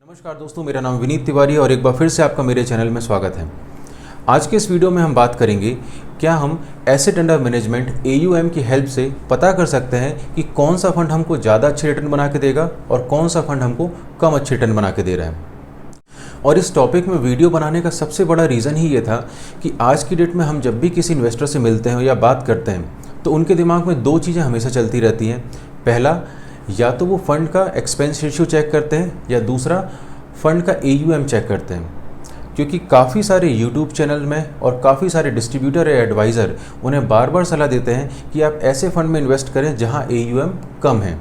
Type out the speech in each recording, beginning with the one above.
नमस्कार दोस्तों, मेरा नाम विनीत तिवारी और एक बार फिर से आपका मेरे चैनल में स्वागत है। आज के इस वीडियो में हम बात करेंगे क्या हम एसेट अंडर मैनेजमेंट AUM की हेल्प से पता कर सकते हैं कि कौन सा फंड हमको ज़्यादा अच्छे रिटर्न बना के देगा और कौन सा फंड हमको कम अच्छे रिटर्न बना के दे रहा है। और इस टॉपिक में वीडियो बनाने का सबसे बड़ा रीज़न ही ये था कि आज की डेट में हम जब भी किसी इन्वेस्टर से मिलते हैं या बात करते हैं तो उनके दिमाग में दो चीज़ें हमेशा चलती रहती हैं। पहला, या तो वो फंड का एक्सपेंस रेशियो चेक करते हैं या दूसरा फंड का AUM चेक करते हैं। क्योंकि काफ़ी सारे YouTube चैनल में और काफ़ी सारे डिस्ट्रीब्यूटर या एडवाइज़र उन्हें बार बार सलाह देते हैं कि आप ऐसे फंड में इन्वेस्ट करें जहां AUM कम है।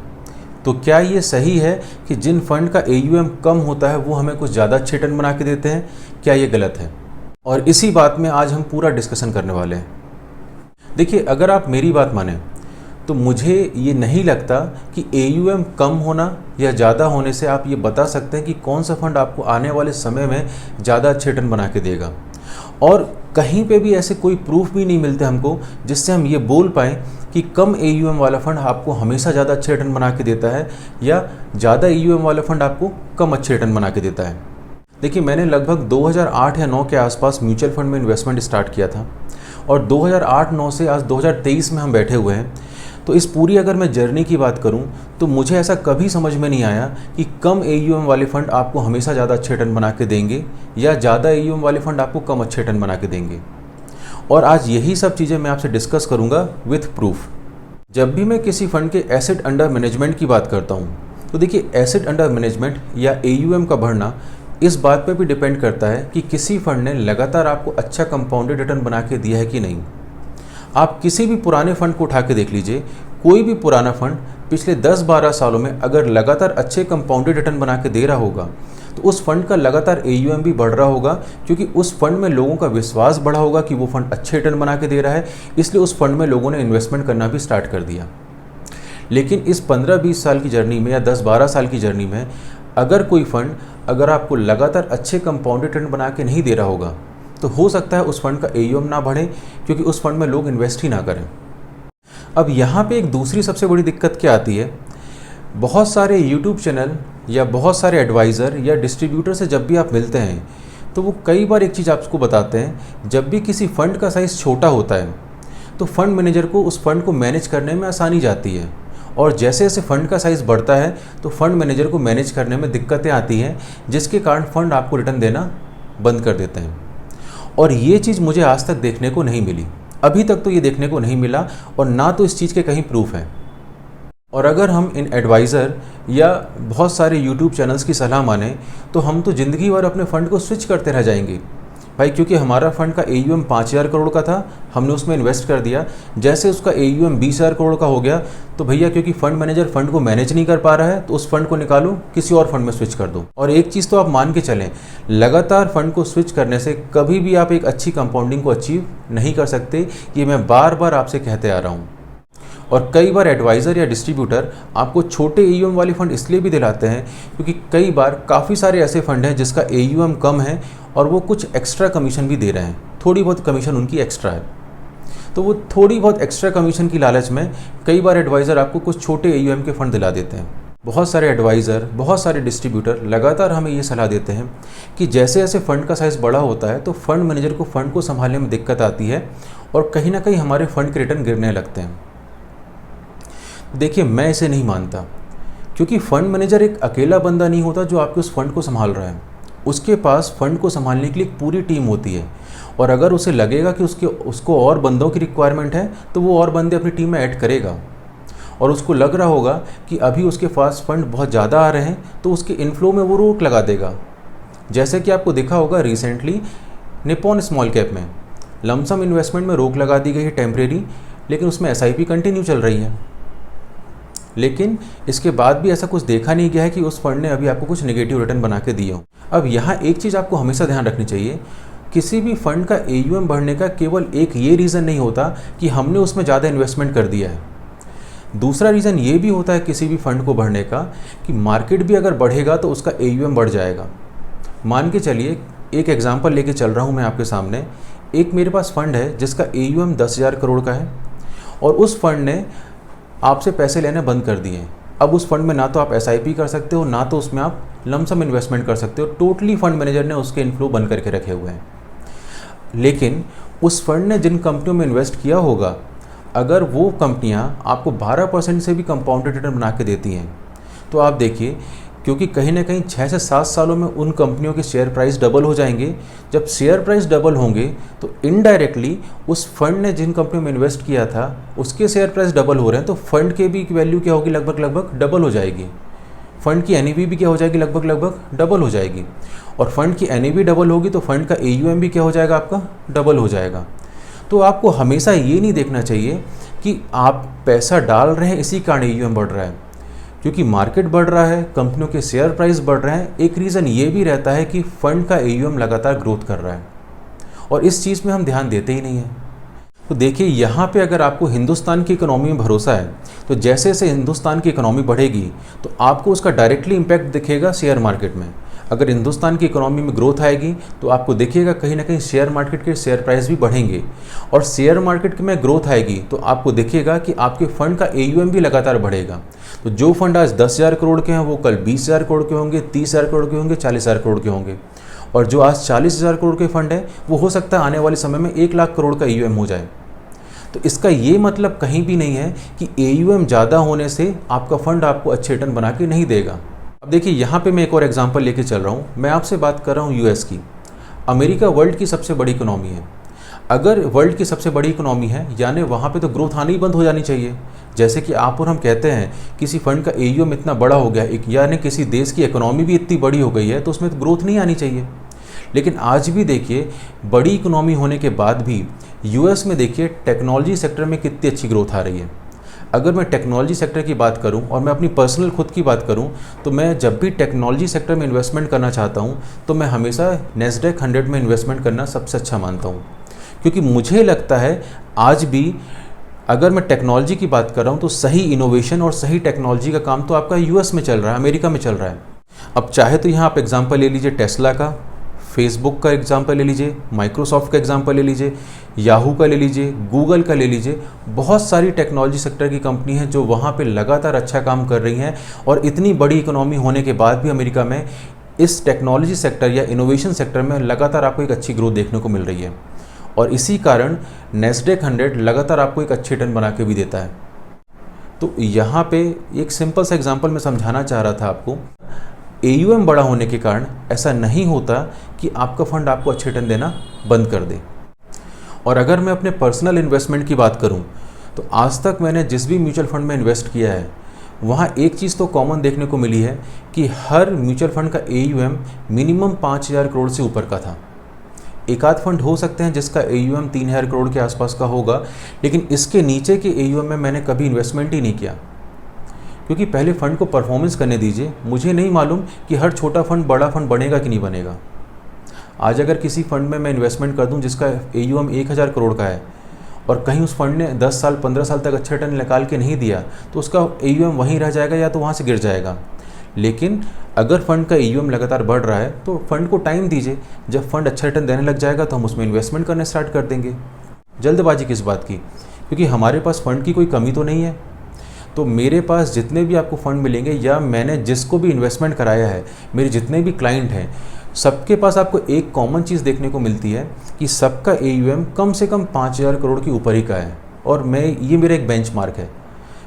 तो क्या ये सही है कि जिन फंड का AUM कम होता है वो हमें कुछ ज़्यादा अच्छे रिटर्न बना के देते हैं? क्या ये गलत है? और इसी बात में आज हम पूरा डिस्कशन करने वाले हैं। देखिए, अगर आप मेरी बात माने तो मुझे ये नहीं लगता कि AUM कम होना या ज़्यादा होने से आप ये बता सकते हैं कि कौन सा फंड आपको आने वाले समय में ज़्यादा अच्छे रिटर्न बना के देगा। और कहीं पे भी ऐसे कोई प्रूफ भी नहीं मिलते हमको जिससे हम ये बोल पाएँ कि कम AUM वाला फंड आपको हमेशा ज़्यादा अच्छे रिटर्न बना के देता है या ज़्यादा AUM वाला फंड आपको कम अच्छे रिटर्न बना के देता है। देखिए, मैंने लगभग 2008 या 9 के आसपास म्यूचुअल फंड में इन्वेस्टमेंट स्टार्ट किया था और 2008-9 से आज 2023 में हम बैठे हुए हैं। तो इस पूरी अगर मैं जर्नी की बात करूं तो मुझे ऐसा कभी समझ में नहीं आया कि कम AUM वाले फंड आपको हमेशा ज़्यादा अच्छे रिटर्न बना के देंगे या ज़्यादा AUM वाले फंड आपको कम अच्छे रिटर्न बना के देंगे। और आज यही सब चीज़ें मैं आपसे डिस्कस करूंगा विथ प्रूफ। जब भी मैं किसी फंड के एसेट अंडर मैनेजमेंट की बात करता हूँ तो देखिए, एसेट अंडर मैनेजमेंट या AUM का बढ़ना इस बात पर भी डिपेंड करता है कि किसी फंड ने लगातार आपको अच्छा कंपाउंडेड रिटर्न बना के दिया है कि नहीं। आप किसी भी पुराने फंड को उठा के देख लीजिए, कोई भी पुराना फंड पिछले 10-12 सालों में अगर लगातार अच्छे कंपाउंडेड रिटर्न बना के दे रहा होगा तो उस फंड का लगातार AUM भी बढ़ रहा होगा, क्योंकि उस फंड में लोगों का विश्वास बढ़ा होगा कि वो फंड अच्छे रिटर्न बना के दे रहा है, इसलिए उस फंड में लोगों ने इन्वेस्टमेंट करना भी स्टार्ट कर दिया। लेकिन इस 15-20 साल की जर्नी में या 10-12 साल की जर्नी में अगर कोई फंड अगर आपको लगातार अच्छे कंपाउंडेड रिटर्न बना के नहीं दे रहा होगा तो हो सकता है उस फंड का AUM ना बढ़े, क्योंकि उस फंड में लोग इन्वेस्ट ही ना करें। अब यहाँ पे एक दूसरी सबसे बड़ी दिक्कत क्या आती है, बहुत सारे YouTube चैनल या बहुत सारे एडवाइज़र या डिस्ट्रीब्यूटर से जब भी आप मिलते हैं तो वो कई बार एक चीज़ आपको बताते हैं, जब भी किसी फ़ंड का साइज़ छोटा होता है तो फंड मैनेजर को उस फंड को मैनेज करने में आसानी जाती है, और जैसे जैसे फंड का साइज़ बढ़ता है तो फंड मैनेजर को मैनेज करने में दिक्कतें आती हैं, जिसके कारण फंड आपको रिटर्न देना बंद कर देते हैं। और ये चीज़ मुझे आज तक देखने को नहीं मिली, अभी तक तो ये देखने को नहीं मिला और ना तो इस चीज़ के कहीं प्रूफ हैं। और अगर हम इन एडवाइज़र या बहुत सारे YouTube चैनल्स की सलाह माने तो हम तो ज़िंदगी भर अपने फ़ंड को स्विच करते रह जाएंगे भाई, क्योंकि हमारा फ़ंड का AUM 5,000 करोड़ का था, हमने उसमें इन्वेस्ट कर दिया। जैसे उसका AUM 20,000 करोड़ का हो गया तो भैया, क्योंकि फंड मैनेजर फंड को मैनेज नहीं कर पा रहा है तो उस फंड को निकालो, किसी और फंड में स्विच कर दो। और एक चीज़ तो आप मान के चलें, लगातार फंड को स्विच करने से कभी भी आप एक अच्छी कंपाउंडिंग को अचीव नहीं कर सकते। ये मैं बार बार आपसे कहते आ रहा हूँ। और कई बार एडवाइज़र या डिस्ट्रीब्यूटर आपको छोटे AUM वाले फंड इसलिए भी दिलाते हैं क्योंकि कई बार काफ़ी सारे ऐसे फंड हैं जिसका AUM कम है और वो कुछ एक्स्ट्रा कमीशन भी दे रहे हैं, थोड़ी बहुत कमीशन उनकी एक्स्ट्रा है। तो वो थोड़ी बहुत एक्स्ट्रा कमीशन की लालच में कई बार एडवाइज़र आपको कुछ छोटे AUM के फंड दिला देते हैं। बहुत सारे एडवाइज़र, बहुत सारे डिस्ट्रीब्यूटर लगातार हमें ये सलाह देते हैं कि जैसे जैसे फ़ंड का साइज़ बड़ा होता है तो फंड मैनेजर को फ़ंड को संभालने में दिक्कत आती है और कहीं ना कहीं हमारे फ़ंड के रिटर्न गिरने लगते हैं। देखिए, मैं इसे नहीं मानता, क्योंकि फ़ंड मैनेजर एक अकेला बंदा नहीं होता जो आपके उस फंड को संभाल रहा है। उसके पास फ़ंड को संभालने के लिए एक पूरी टीम होती है, और अगर उसे लगेगा कि उसको और बंदों की रिक्वायरमेंट है तो वो और बंदे अपनी टीम में ऐड करेगा। और उसको लग रहा होगा कि अभी उसके पास फंड बहुत ज़्यादा आ रहे हैं तो उसके इनफ्लो में वो रोक लगा देगा। जैसे कि आपको देखा होगा रिसेंटली निप्पॉन स्मॉल कैप में लमसम इन्वेस्टमेंट में रोक लगा दी गई है टेम्परेरी, लेकिन उसमें SIP कंटिन्यू चल रही है। लेकिन इसके बाद भी ऐसा कुछ देखा नहीं गया है कि उस फंड ने अभी आपको कुछ नेगेटिव रिटर्न बना के दिए हो। अब यहाँ एक चीज़ आपको हमेशा ध्यान रखनी चाहिए, किसी भी फंड का AUM बढ़ने का केवल एक ये रीज़न नहीं होता कि हमने उसमें ज़्यादा इन्वेस्टमेंट कर दिया है। दूसरा रीज़न ये भी होता है किसी भी फंड को बढ़ने का कि मार्केट भी अगर बढ़ेगा तो उसका AUM बढ़ जाएगा। मान के चलिए, एक एग्जांपल लेके चल रहा हूँ मैं आपके सामने। एक मेरे पास फंड है जिसका AUM 10,000 करोड़ का है और उस फंड ने आपसे पैसे लेने बंद कर दिए। अब उस फंड में ना तो आप SIP कर सकते हो, ना तो उसमें आप लमसम इन्वेस्टमेंट कर सकते हो, टोटली फंड मैनेजर ने उसके इनफ्लो बंद करके रखे हुए हैं। लेकिन उस फंड ने जिन कंपनियों में इन्वेस्ट किया होगा, अगर वो कंपनियां आपको 12% से भी कंपाउंडेड रिटर्न बना के देती हैं, तो आप देखिए, क्योंकि कहीं ना कहीं 6 से 7 सालों में उन कंपनियों के शेयर प्राइस डबल हो जाएंगे। जब शेयर प्राइस डबल होंगे तो इनडायरेक्टली उस फंड ने जिन कंपनियों में इन्वेस्ट किया था उसके शेयर प्राइस डबल हो रहे हैं, तो फंड के भी वैल्यू क्या होगी, लगभग डबल हो जाएगी। फंड की एनएवी भी क्या हो जाएगी, लगभग डबल हो जाएगी। और फंड की एनएवी डबल होगी तो फंड का एयूएम भी क्या हो जाएगा, आपका डबल हो जाएगा। तो आपको हमेशा ये नहीं देखना चाहिए कि आप पैसा डाल रहे हैं इसी कारण एयूएम बढ़ रहा है, क्योंकि मार्केट बढ़ रहा है, कंपनियों के शेयर प्राइस बढ़ रहे हैं। एक रीज़न ये भी रहता है कि फंड का एयूएम लगातार ग्रोथ कर रहा है, और इस चीज़ में हम ध्यान देते ही नहीं हैं। तो देखिए, यहाँ पे अगर आपको हिंदुस्तान की इकोनॉमी में भरोसा है, तो जैसे जैसे हिंदुस्तान की इकोनॉमी बढ़ेगी तो आपको उसका डायरेक्टली इम्पैक्ट दिखेगा शेयर मार्केट में। अगर हिंदुस्तान की इकोनॉमी में ग्रोथ आएगी तो आपको देखिएगा कहीं ना कहीं शेयर मार्केट के शेयर प्राइस भी बढ़ेंगे, और शेयर मार्केट में ग्रोथ आएगी तो आपको देखिएगा कि आपके फंड का एयूएम भी लगातार बढ़ेगा। तो जो फंड आज 10,000 करोड़ के हैं वो कल 20,000 करोड़ के होंगे, 30,000 करोड़ के होंगे, 40,000 करोड़ के होंगे। और जो आज 40,000 करोड़ के फंड है वो हो सकता है आने वाले समय में 1 लाख करोड़ का एयूएम हो जाए। तो इसका ये मतलब कहीं भी नहीं है कि एयूएम ज़्यादा होने से आपका फंड आपको अच्छे रिटर्न बना के नहीं देगा। अब देखिए, यहाँ पे मैं एक और एग्जांपल लेके चल रहा हूँ। मैं आपसे बात कर रहा हूँ यूएस की। अमेरिका वर्ल्ड की सबसे बड़ी इकोनॉमी है। अगर वर्ल्ड की सबसे बड़ी इकोनॉमी है यानी वहाँ पे तो ग्रोथ आनी ही बंद हो जानी चाहिए। जैसे कि आप और हम कहते हैं किसी फंड का एयूएम इतना बड़ा हो गया, यानी किसी देश की इकोनॉमी भी इतनी बड़ी हो गई है, तो उसमें तो ग्रोथ नहीं आनी चाहिए। लेकिन आज भी देखिए, बड़ी इकोनॉमी होने के बाद भी यूएस में देखिए टेक्नोलॉजी सेक्टर में कितनी अच्छी ग्रोथ आ रही है। अगर मैं टेक्नोलॉजी सेक्टर की बात करूं और मैं अपनी पर्सनल खुद की बात करूं, तो मैं जब भी टेक्नोलॉजी सेक्टर में इन्वेस्टमेंट करना चाहता हूं तो मैं हमेशा नैस्डैक 100 में इन्वेस्टमेंट करना सबसे अच्छा मानता हूं, क्योंकि मुझे लगता है आज भी अगर मैं टेक्नोलॉजी की बात कर रहा हूं तो सही इनोवेशन और सही टेक्नोलॉजी का काम तो आपका यूएस में चल रहा है, अमेरिका में चल रहा है। अब चाहे तो यहाँ आप एग्जाम्पल ले लीजिए टेस्ला का, फेसबुक का एग्जाम्पल ले लीजिए, माइक्रोसॉफ्ट का एग्जाम्पल ले लीजिए, याहू का ले लीजिए, गूगल का ले लीजिए। बहुत सारी टेक्नोलॉजी सेक्टर की कंपनी हैं जो वहाँ पे लगातार अच्छा काम कर रही हैं, और इतनी बड़ी इकोनॉमी होने के बाद भी अमेरिका में इस टेक्नोलॉजी सेक्टर या इनोवेशन सेक्टर में लगातार आपको एक अच्छी ग्रोथ देखने को मिल रही है। और इसी कारण नैस्डैक 100 लगातार आपको एक अच्छी रिटर्न बना के भी देता है। तो यहाँ पे एक सिंपल सा एग्जाम्पल मैं समझाना चाह रहा था आपको। एयूएम बड़ा होने के कारण ऐसा नहीं होता कि आपका फंड आपको अच्छे रिटर्न देना बंद कर दे। और अगर मैं अपने पर्सनल इन्वेस्टमेंट की बात करूं तो आज तक मैंने जिस भी म्यूचुअल फंड में इन्वेस्ट किया है वहां एक चीज़ तो कॉमन देखने को मिली है कि हर म्यूचुअल फंड का एयूएम मिनिमम 5,000 करोड़ से ऊपर का था। एक आध फंड हो सकते हैं जिसका एयूएम 3,000 करोड़ के आसपास का होगा, लेकिन इसके नीचे के एयूएम में मैंने कभी इन्वेस्टमेंट ही नहीं किया, क्योंकि पहले फ़ंड को परफॉर्मेंस करने दीजिए। मुझे नहीं मालूम कि हर छोटा फंड बड़ा फंड बनेगा कि नहीं बनेगा। आज अगर किसी फंड में मैं इन्वेस्टमेंट कर दूं जिसका एयूएम 1,000 करोड़ का है और कहीं उस फंड ने 10 साल 15 साल तक अच्छा रिटर्न निकाल के नहीं दिया, तो उसका एयूएम वहीं रह जाएगा या तो वहाँ से गिर जाएगा। लेकिन अगर फंड का एयूएम लगातार बढ़ रहा है तो फंड को टाइम दीजिए, जब फंड अच्छा रिटर्न देने लग जाएगा तो हम उसमें इन्वेस्टमेंट करना स्टार्ट कर देंगे। जल्दबाजी किस बात की, क्योंकि हमारे पास फ़ंड की कोई कमी तो नहीं है। तो मेरे पास जितने भी आपको फ़ंड मिलेंगे या मैंने जिसको भी इन्वेस्टमेंट कराया है, मेरे जितने भी क्लाइंट हैं, सबके पास आपको एक कॉमन चीज़ देखने को मिलती है कि सबका एयूएम कम से कम 5,000 करोड़ के ऊपर ही का है। और ये मेरा एक बेंचमार्क है।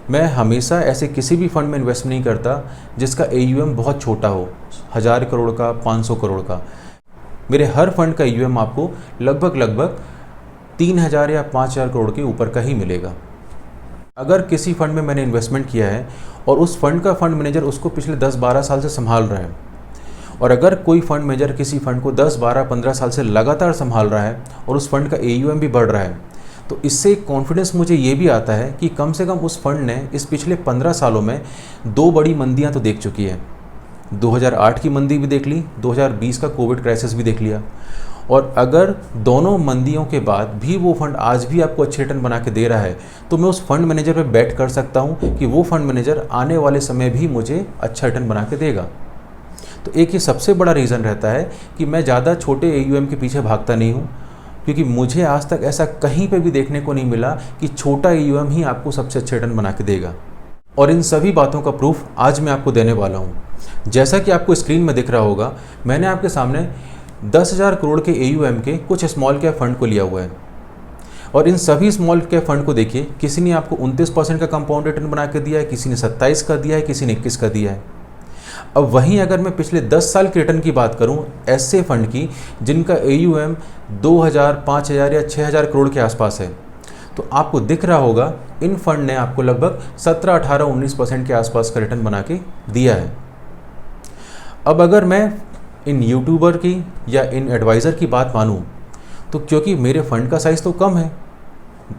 मैं हमेशा ऐसे किसी भी फंड में इन्वेस्ट नहीं करता जिसका एयूएम बहुत छोटा हो, 1,000 करोड़ का, 500 करोड़ का। मेरे हर फंड का एयूएम आपको लगभग 3,000 या 5,000 करोड़ के ऊपर का ही मिलेगा। अगर किसी फंड में मैंने इन्वेस्टमेंट किया है और उस फंड का फंड मैनेजर उसको पिछले 10-12 साल से संभाल रहा है, और अगर कोई फंड मैनेजर किसी फंड को 10-12-15 साल से लगातार संभाल रहा है और उस फंड का एयूएम भी बढ़ रहा है, तो इससे एक कॉन्फिडेंस मुझे ये भी आता है कि कम से कम उस फंड ने इस पिछले 15 सालों में 2 बड़ी मंदियाँ तो देख चुकी है। 2008 की मंदी भी देख ली, 2020 का कोविड क्राइसिस भी देख लिया। और अगर दोनों मंदियों के बाद भी वो फंड आज भी आपको अच्छे रिटर्न बना के दे रहा है, तो मैं उस फंड मैनेजर पे बैट कर सकता हूँ कि वो फंड मैनेजर आने वाले समय भी मुझे अच्छा रिटर्न बना के देगा। तो एक ये सबसे बड़ा रीज़न रहता है कि मैं ज़्यादा छोटे एयूएम के पीछे भागता नहीं हूँ, क्योंकि मुझे आज तक ऐसा कहीं पे भी देखने को नहीं मिला कि छोटा एयूएम ही आपको सबसे अच्छे रिटर्न बना के देगा। और इन सभी बातों का प्रूफ आज मैं आपको देने वाला हूँ। जैसा कि आपको स्क्रीन में दिख रहा होगा, मैंने आपके सामने 10,000 करोड़ के AUM के कुछ स्मॉल कैप फंड को लिया हुआ है और इन सभी स्मॉल कैप फंड को देखिए, किसी ने आपको 29% का कंपाउंड रिटर्न बना के दिया है, किसी ने 27 का दिया है, किसी ने 21 का दिया है। अब वहीं अगर मैं पिछले 10 साल के रिटर्न की बात करूं ऐसे फंड की जिनका AUM 2,000, 5,000 या 6,000 करोड़ के आसपास है, तो आपको दिख रहा होगा इन फंड ने आपको लगभग 17, 18, 19% के आसपास का रिटर्न बना के दिया है। अब अगर मैं इन यूट्यूबर की या इन एडवाइज़र की बात मानूं, तो क्योंकि मेरे फ़ंड का साइज़ तो कम है,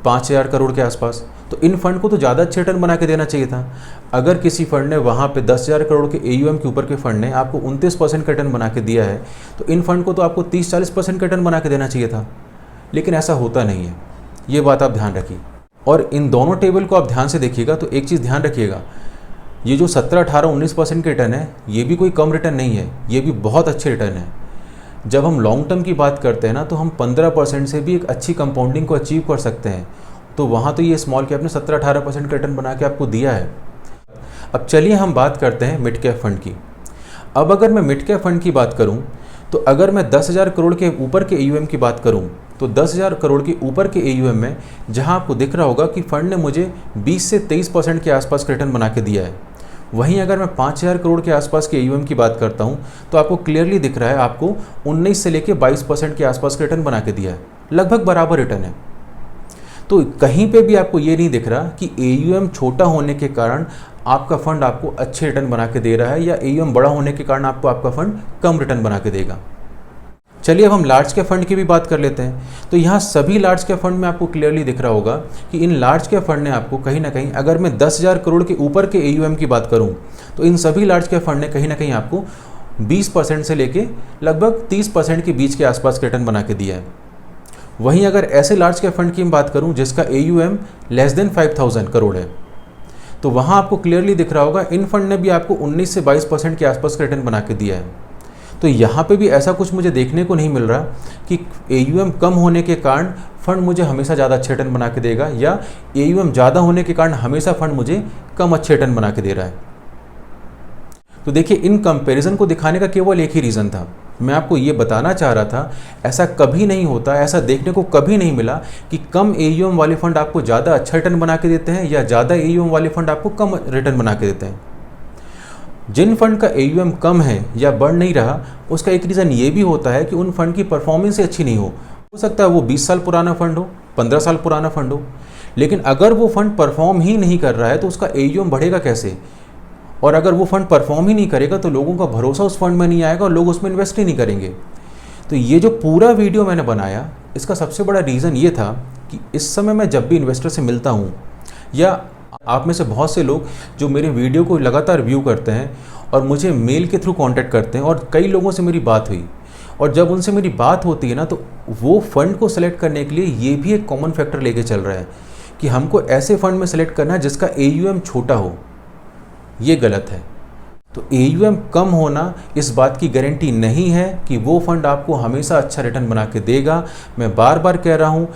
5,000 करोड़ के आसपास, तो इन फंड को तो ज़्यादा अच्छे रिटर्न बना के देना चाहिए था। अगर किसी फंड ने वहाँ पे 10,000 करोड़ के AUM के ऊपर के फंड ने आपको 29% का रिटर्न बना के दिया है, तो इन फंड को तो आपको 30-40% का रिटर्न बना के देना चाहिए था, लेकिन ऐसा होता नहीं है। ये बात आप ध्यान रखिए। और इन दोनों टेबल को आप ध्यान से देखिएगा तो एक चीज़ ध्यान रखिएगा, ये जो 17, 18, 19% के रिटर्न है, ये भी कोई कम रिटर्न नहीं है, ये भी बहुत अच्छे रिटर्न है। जब हम लॉन्ग टर्म की बात करते हैं ना, तो हम 15% से भी एक अच्छी कंपाउंडिंग को अचीव कर सकते हैं। तो वहाँ तो ये स्मॉल कैप ने 17-18% का रिटर्न बना के आपको दिया है। अब चलिए हम बात करते हैं मिड कैप फंड की। अब अगर मैं मिड कैप फंड की बात करूँ, तो अगर मैं 10,000 करोड़ के ऊपर के AUM की बात करूँ, तो 10,000 करोड़ के ऊपर के AUM में जहाँ आपको दिख रहा होगा कि फ़ंड ने मुझे 20 से 23% के आसपास का रिटर्न बना के दिया है। वहीं अगर मैं 5,000 करोड़ के आसपास के AUM की बात करता हूं, तो आपको क्लियरली दिख रहा है आपको 19 से लेके 22% के आसपास का रिटर्न बना के दिया है, लगभग बराबर रिटर्न है। तो कहीं पे भी आपको ये नहीं दिख रहा कि AUM छोटा होने के कारण आपका फंड आपको अच्छे रिटर्न बना के दे रहा है या AUM बड़ा होने के कारण आपको आपका फंड कम रिटर्न बना के देगा। चलिए अब हम लार्ज कैप फंड की भी बात कर लेते हैं। तो यहाँ सभी लार्ज कैप फंड में आपको क्लियरली दिख रहा होगा कि इन लार्ज कैप फंड ने आपको कहीं ना कहीं, अगर मैं 10,000 करोड़ के ऊपर के AUM की बात करूँ, तो इन सभी लार्ज कैप फंड ने कहीं ना कहीं आपको 20% से लेके लगभग 30% के बीच के आसपास रिटर्न बना के दिया है। वहीं अगर ऐसे लार्ज कैप फंड की मैं बात करूँ जिसका AUM लेस देन 5,000 करोड़ है, तो वहाँ आपको क्लियरली दिख रहा होगा इन फंड ने भी आपको 19 से 22% के आसपास का रिटर्न बना के दिया है। तो यहाँ पे भी ऐसा कुछ मुझे देखने को नहीं मिल रहा कि AUM कम होने के कारण फंड मुझे हमेशा ज़्यादा अच्छे रिटर्न बना के देगा या AUM ज़्यादा होने के कारण हमेशा फंड मुझे कम अच्छे रिटर्न बना के दे रहा है। तो देखिए, इन कंपैरिजन को दिखाने का केवल एक ही रीज़न था, मैं आपको ये बताना चाह रहा था ऐसा कभी नहीं होता, ऐसा देखने को कभी नहीं मिला कि कम AUM वाले फंड आपको ज़्यादा अच्छा रिटर्न बना के देते हैं या ज़्यादा AUM वाले फंड आपको कम रिटर्न बना के देते हैं। जिन फंड का AUM कम है या बढ़ नहीं रहा, उसका एक रीज़न ये भी होता है कि उन फंड की परफॉर्मेंस अच्छी नहीं हो सकता है वो 20 साल पुराना फंड हो, 15 साल पुराना फंड हो, लेकिन अगर वो फंड परफॉर्म ही नहीं कर रहा है तो उसका AUM बढ़ेगा कैसे? और अगर वो फंड परफॉर्म ही नहीं करेगा तो लोगों का भरोसा उस फंड में नहीं आएगा और लोग उसमें इन्वेस्ट ही नहीं करेंगे। तो ये जो पूरा वीडियो मैंने बनाया, इसका सबसे बड़ा रीज़न ये था कि इस समय मैं जब भी इन्वेस्टर से मिलता हूँ या आप में से बहुत से लोग जो मेरे वीडियो को लगातार व्यू करते हैं और मुझे मेल के थ्रू कांटेक्ट करते हैं, और कई लोगों से मेरी बात हुई, और जब उनसे मेरी बात होती है ना, तो वो फंड को सेलेक्ट करने के लिए ये भी एक कॉमन फैक्टर लेके चल रहा है कि हमको ऐसे फंड में सेलेक्ट करना है जिसका AUM छोटा हो। ये गलत है। तो AUM कम होना इस बात की गारंटी नहीं है कि वो फंड आपको हमेशा अच्छा रिटर्न बना के देगा। मैं बार बार कह रहा हूँ,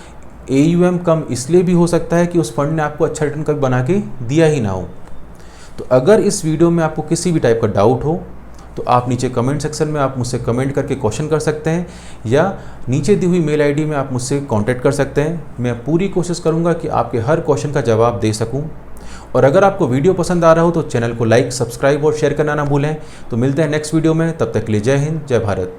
AUM कम इसलिए भी हो सकता है कि उस फंड ने आपको अच्छा रिटर्न कभी बना के दिया ही ना हो। तो अगर इस वीडियो में आपको किसी भी टाइप का डाउट हो तो आप नीचे कमेंट सेक्शन में आप मुझसे कमेंट करके क्वेश्चन कर सकते हैं, या नीचे दी हुई मेल ID में आप मुझसे कांटेक्ट कर सकते हैं। मैं पूरी कोशिश करूंगा कि आपके हर क्वेश्चन का जवाब दे सकूं। और अगर आपको वीडियो पसंद आ रहा हो तो चैनल को लाइक, सब्सक्राइब और शेयर करना ना भूलें। तो मिलते हैं नेक्स्ट वीडियो में, तब तक के लिए जय हिंद, जय भारत।